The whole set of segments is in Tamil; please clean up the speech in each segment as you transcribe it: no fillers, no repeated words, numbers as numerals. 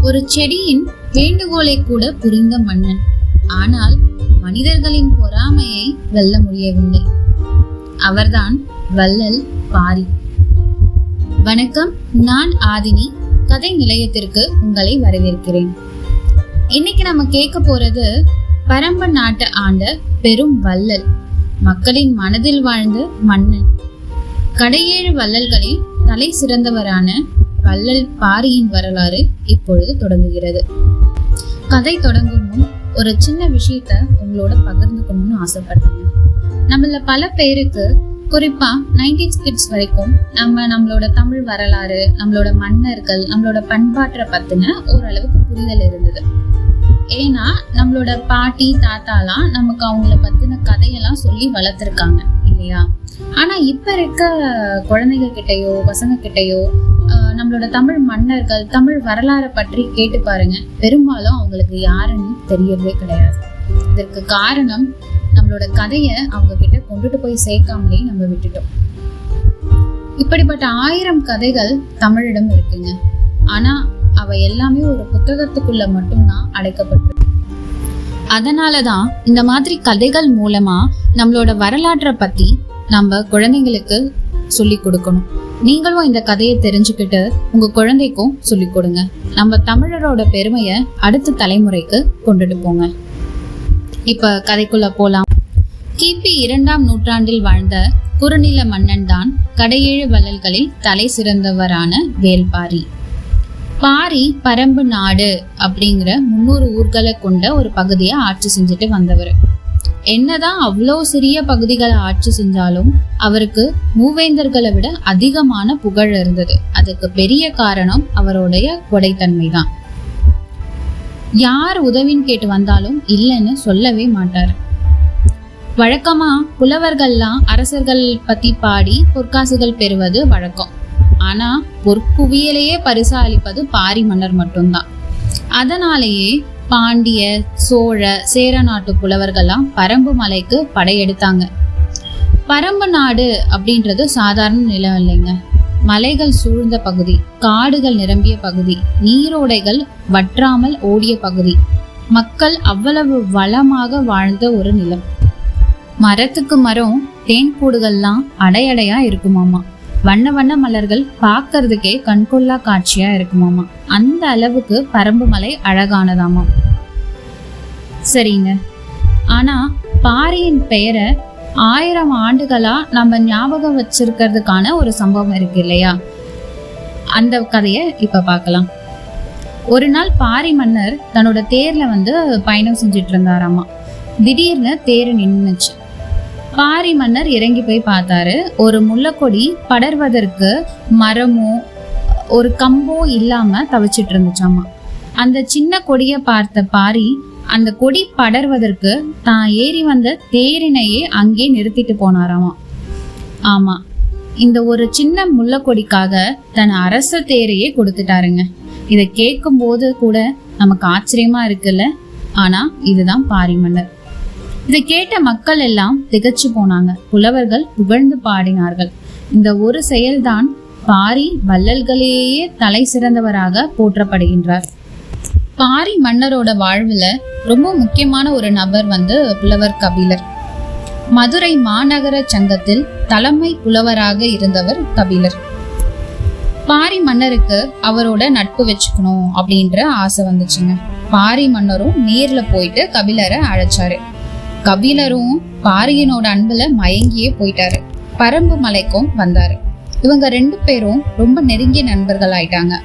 ஒரு செடியின் வேண்டுகோளை கூட புரிந்த மன்னன். ஆனால் மனிதர்களின் பொறாமையை வெல்ல முடியவில்லை. அவர்தான் வள்ளல் பாரி. வணக்கம், நான் ஆதினி. கதை நிலையத்திற்கு உங்களை வரவேற்கிறேன். இன்னைக்கு நம்ம கேட்க போறது பரம்பு நாட்டை ஆண்ட பெரும் வள்ளல், மக்களின் மனதில் வாழ்ந்த மன்னன். கடையேழு வள்ளல்களில் தலை சிறந்தவரான வள்ளல் பாரியின் வரலாறு இப்பொழுது தொடங்குகிறது. கதை தொடங்கும் முன் ஒரு சின்ன விஷயத்த உங்களோட பகிர்ந்துக்கணும்னு ஆசைப்படுறேன். நம்மள பல பேருக்கு, குறிப்பா 90s கிட்ஸ் வரைக்கும் நம்மளோட தமிழ் வரலாறு, நம்மளோட மன்னர்கள், நம்மளோட பண்பாட்டை பத்தின ஓரளவுக்கு புரிதல் இருந்தது. ஏன்னா நம்மளோட பாட்டி தாத்தாலாம் நமக்கு அவங்கள பத்தின கதையெல்லாம் சொல்லி வளர்த்துருக்காங்க இல்லையா? ஆனா இப்ப இருக்க குழந்தைங்க கிட்டையோ பசங்க கிட்டையோ நம்மளோட தமிழ் மன்னர்கள், தமிழ் வரலாறை பற்றி கேட்டு பாருங்க, பெரும்பாலும் அவங்களுக்கு யாருன்னு தெரியறதே கிடையாது. இதற்கு காரணம் நம்மளோட கதையை அவங்க கிட்ட கொண்டுட்டு போய் சேர்க்காமலே நம்ம விட்டுட்டோம். இப்படிப்பட்ட 1000 கதைகள் தமிழிடம் இருக்குங்க. ஆனா அவை எல்லாமே ஒரு புத்தகத்துக்குள்ள மட்டும்தான் அடைக்கப்பட்டிருக்கு. அதனாலதான் இந்த மாதிரி கதைகள் மூலமா நம்மளோட வரலாற்றை பத்தி நம்ம குழந்தைங்களுக்கு சொல்லி கொடுக்கணும். நீங்களும் இந்த கதையை தெரிஞ்சுக்கிட்டு உங்க குழந்தைக்கும் சொல்லி கொடுங்க. நம்ம தமிழரோட பெருமையை அடுத்த தலைமுறைக்கு கொண்டுட்டு போங்க. இப்ப கதைக்குள்ள போலாம். கிபி 2ஆம் நூற்றாண்டில் வாழ்ந்த குறுநில மன்னன் தான் கடையேழு வள்ளல்களில் தலை சிறந்தவரான வேல்பாரி. பாரி பரம்பு நாடு அப்படிங்கிற 300 ஊர்களை கொண்ட ஒரு பகுதியை ஆட்சி செஞ்சுட்டு வந்தவர். என்னதான் அவ்வளோ சிறிய பகுதிகளை ஆட்சி செஞ்சாலும் அவருக்கு மூவேந்தர்களை விட அதிகமான புகழ் இருந்தது. அதுக்கு பெரிய காரணம் அவருடைய கொடைத்தன்மை தான். யார் உதவின்னு கேட்டு வந்தாலும் இல்லைன்னு சொல்லவே மாட்டார். வழக்கமா புலவர்கள்லாம் அரசர்கள் பத்தி பாடி பொற்காசுகள் பெறுவது வழக்கம். ஆனா பொற்குவியலையே பரிசா அளிப்பது பாரி மன்னர் மட்டும்தான். அதனாலேயே பாண்டிய, சோழ, சேர நாட்டு புலவர்கள்லாம் பரம்பு மலைக்கு படையெடுத்தாங்க. பரம்பு நாடு அப்படின்றது சாதாரண நிலம் இல்லைங்க. மலைகள் சூழ்ந்த பகுதி, காடுகள் நிரம்பிய பகுதி, நீரோடைகள் வற்றாமல் ஓடிய பகுதி, மக்கள் அவ்வளவு வளமாக வாழ்ந்த ஒரு நிலம். மரத்துக்கு மரம், தேன் கூடுகள்லாம் அடையடையா இருக்குமாமா. வண்ண வண்ண மலர்கள் பார்க்கறதுக்கே கண்கொள்ளா காட்சியா இருக்குமாமா. அந்த அளவுக்கு பரம்பு மலை அழகானதாமா. சரிங்க, ஆனா பாரியின் பெயரை 1000 ஆண்டுகளா நம்ம ஞாபகம் வச்சிருக்கிறதுக்கான ஒரு சம்பவம் இருக்கு இல்லையா? அந்த கதையை இப்ப பார்க்கலாம். ஒரு நாள் பாரி மன்னர் தன்னோட தேர்ல பயணம் செஞ்சுட்டு இருந்தாராமா. திடீர்னு தேர் நின்னுச்சு. பாரி மன்னர் இறங்கி போய் பார்த்தாரு. ஒரு முல்லைக்கொடி படர்வதற்கு மரமோ ஒரு கம்போ இல்லாம தவிச்சிட்டு இருந்துச்சாமா. அந்த சின்ன கொடியை பார்த்த பாரி அந்த கொடி படர்வதற்கு தான் ஏறி வந்த தேரினையே அங்கே நிறுத்திட்டு போனாராமா. ஆமா, இந்த ஒரு சின்ன முல்லைக்கொடிக்காக தன் அரச தேரையே கொடுத்துட்டாருங்க. இதை கேட்கும் போது கூட நமக்கு ஆச்சரியமா இருக்குல்ல? ஆனா இதுதான் பாரி மன்னர். இதை கேட்ட மக்கள் எல்லாம் திகச்சு போனாங்க. புலவர்கள் புகழ்ந்து பாடினார்கள். இந்த ஒரு செயல்தான் பாரி வள்ளல்களையே தலை சிறந்தவராக போற்றப்படுகின்றார். பாரி மன்னரோட வாழ்வுல ரொம்ப முக்கியமான ஒரு நபர் புலவர் கபிலர். மதுரை மாநகர சங்கத்தில் தலைமை புலவராக இருந்தவர் கபிலர். பாரி மன்னருக்கு அவரோட நட்பு வச்சுக்கணும் அப்படின்ற ஆசை வந்துச்சுங்க. பாரி மன்னரும் நேர்ல போயிட்டு கபிலரை அழைச்சாரு. கபிலரும் பாரியினோட அன்புல மயங்கியே போயிட்டாரு. பரம்பு மலைக்கும் வந்தாரு. இவங்க 2 பேரும் ரொம்ப நெருங்கிய நண்பர்கள் ஆயிட்டாங்க.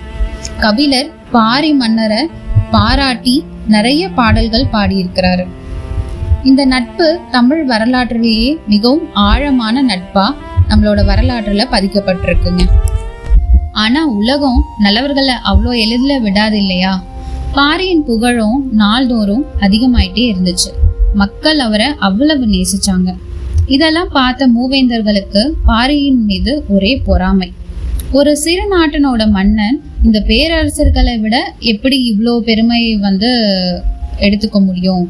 கபிலர் பாரி மன்னரை பாராட்டி நிறைய பாடல்கள் பாடியிருக்கிறாரு. இந்த நட்பு தமிழ் வரலாற்றிலேயே மிகவும் ஆழமான நட்பா நம்மளோட வரலாற்றுல பதிக்கப்பட்டிருக்குங்க. ஆனா உலகம் நல்லவர்களை அவ்வளோ எளிதில் விடாது இல்லையா? பாரியின் புகழும் நாள்தோறும் அதிகமாயிட்டே இருந்துச்சு. மக்கள் அவரை அவ்வளவு நேசிச்சாங்க. இதெல்லாம் பார்த்த மூவேந்தர்களுக்கு பாரியின் மீது ஒரே பொறாமை. ஒரு சிறு நாட்டினோட மன்னன் இந்த பேரரசர்களை விட எப்படி இவ்வளோ பெருமையை எடுத்துக்க முடியும்?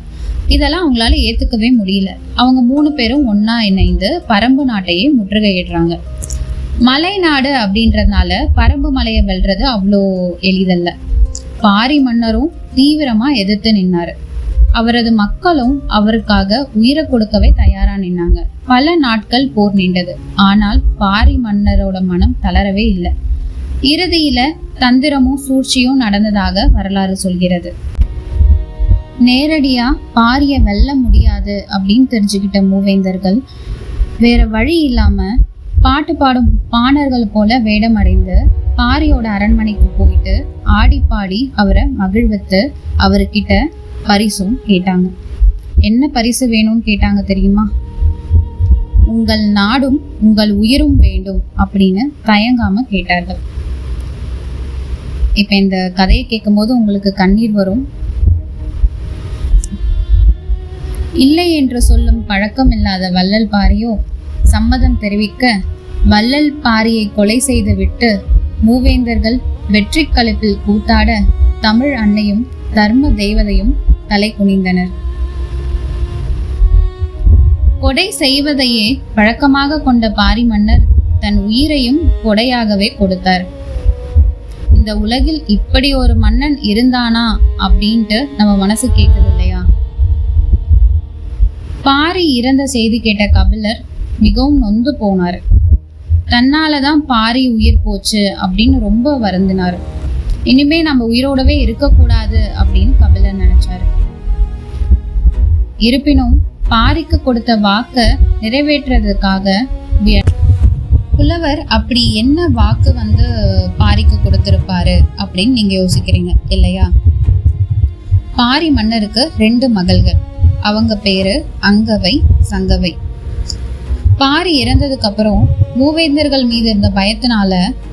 இதெல்லாம் அவங்களால ஏத்துக்கவே முடியல. அவங்க 3 பேரும் ஒன்னா இணைந்து பரம்பு நாட்டையே முற்றுகையிடுறாங்க. மலை நாடு அப்படின்றதுனால பரம்பு மலையை வெல்றது அவ்வளோ எளிதல்ல. பாரி மன்னரும் தீவிரமா எதிர்த்து நின்னாரு. அவரது மக்களும் அவருக்காக உயிரை கொடுக்கவே தயாரா நின்னாங்க. பல நாட்கள் போர் நீண்டது. ஆனால் பாரி மன்னரோட மனம் தளரவே இல்லை. இறுதியில தந்திரமும் சூழ்ச்சியும் நடந்ததாக வரலாறு சொல்கிறது. நேரடியா பாரிய வெல்ல முடியாது அப்படின்னு தெரிஞ்சுக்கிட்ட மூவேந்தர்கள் வேற வழி இல்லாம பாட்டு பாடும் பாணர்கள் போல வேடம் அடைந்து பாரியோட அரண்மனைக்கு போயிட்டு ஆடி பாடி அவரை மகிழ்வித்து அவர்கிட்ட பரிசும் கேட்டாங்க. என்ன பரிசு வேணும்னு கேட்டாங்க தெரியுமா? உங்கள் நாடும் உங்கள் உயிரும் வேண்டும் அப்படின்னு தயங்காம கேட்டார்கள். இப்ப இந்த கதையை கேட்கும் போது உங்களுக்கு கண்ணீர் வரும். இல்லை என்று சொல்லும் பழக்கம் இல்லாத வள்ளல் பாரியோ சம்மதம் தெரிவிக்க வள்ளல் பாரியை கொலை செய்து விட்டு மூவேந்தர்கள் வெற்றி களிப்பில் கூத்தாட தமிழ் அன்னையும் தர்ம தேவதையும் தலை குனிந்தனர். கொடை செய்வதையே பழக்கமாக கொண்ட பாரி மன்னர் தன் உயிரையும் கொடையாகவே கொடுத்தார். இந்த உலகில் இப்படி ஒரு மன்னன் இருந்தானா அப்படின்ட்டு நம்ம மனசு கேட்குது இல்லையா? பாரி இறந்த செய்தி கேட்ட கபிலர் மிகவும் நொந்து போனார். தன்னாலதான் பாரி உயிர் போச்சு அப்படின்னு ரொம்ப வருந்தினார். இனிமே நம்ம உயிரோடவே இருக்கக்கூடாது அப்படின்னு கபிலர் நினைச்சாரு. இருப்பினும் பாரிக்கு கொடுத்த வாக்க நிறைவேற்றுறதுக்காக புலவர் அப்படி என்ன வாக்கு பாரிக்கு கொடுத்திருப்பாரு அப்படின்னு நீங்க யோசிக்கிறீங்க இல்லையா? பாரி மன்னருக்கு 2 மகள்கள். அவங்க பேரு அங்கவை, சங்கவை. பாரி இறந்ததுக்கு அப்புறம் மூவேந்தர்கள் மீது இருந்த பயத்தினால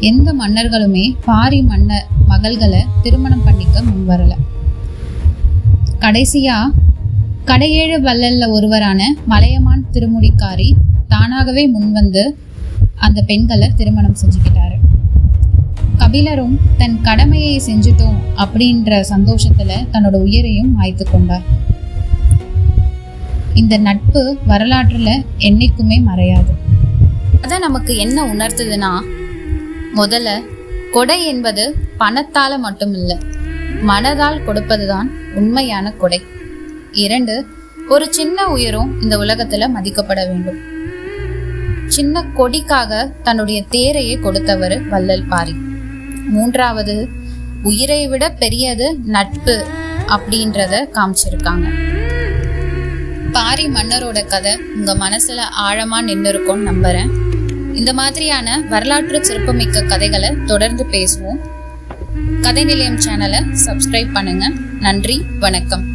எந்த மன்னர்களுமே பாரி மன்னர் மகள்களை திருமணம் பண்ணிக்க முன் வரல. கடைசியா கடையேழு வள்ளல்ல ஒருவரான மலையமான் திருமுடிக்காரி தானாகவே முன்வந்து அந்த பெண்களை திருமணம் செஞ்சுக்கிட்டாரு. கபிலரும் தன் கடமையை செஞ்சுட்டோம் அப்படின்ற சந்தோஷத்துல தன்னோட உயிரையும் மாய்த்து கொண்டார். இந்த நட்பு வரலாற்றுல என்னைக்குமே மறையாது. அதான் நமக்கு என்ன உணர்த்துதுன்னா, முதல்ல கொடை என்பது பணத்தால மட்டும் இல்லை, மனதால் கொடுப்பதுதான் உண்மையான கொடை. 2, ஒரு சின்ன உயிரும் இந்த உலகத்துல மதிக்கப்பட வேண்டும். சின்ன கொடிக்காக தன்னுடைய தேரையே கொடுத்தவர் வள்ளல் பாரி. 3வது, உயிரை விட பெரியது நட்பு அப்படின்றத காமிச்சிருக்காங்க. பாரி மன்னரோட கதை உங்க மனசுல ஆழமா நின்று இருக்கும்னு நம்புறேன். இந்த மாதிரியான வரலாற்று சிறப்புமிக்க கதைகளை தொடர்ந்து பேசுவோம். கதை நிலையம் சேனலை சப்ஸ்கிரைப் பண்ணுங்க. நன்றி, வணக்கம்.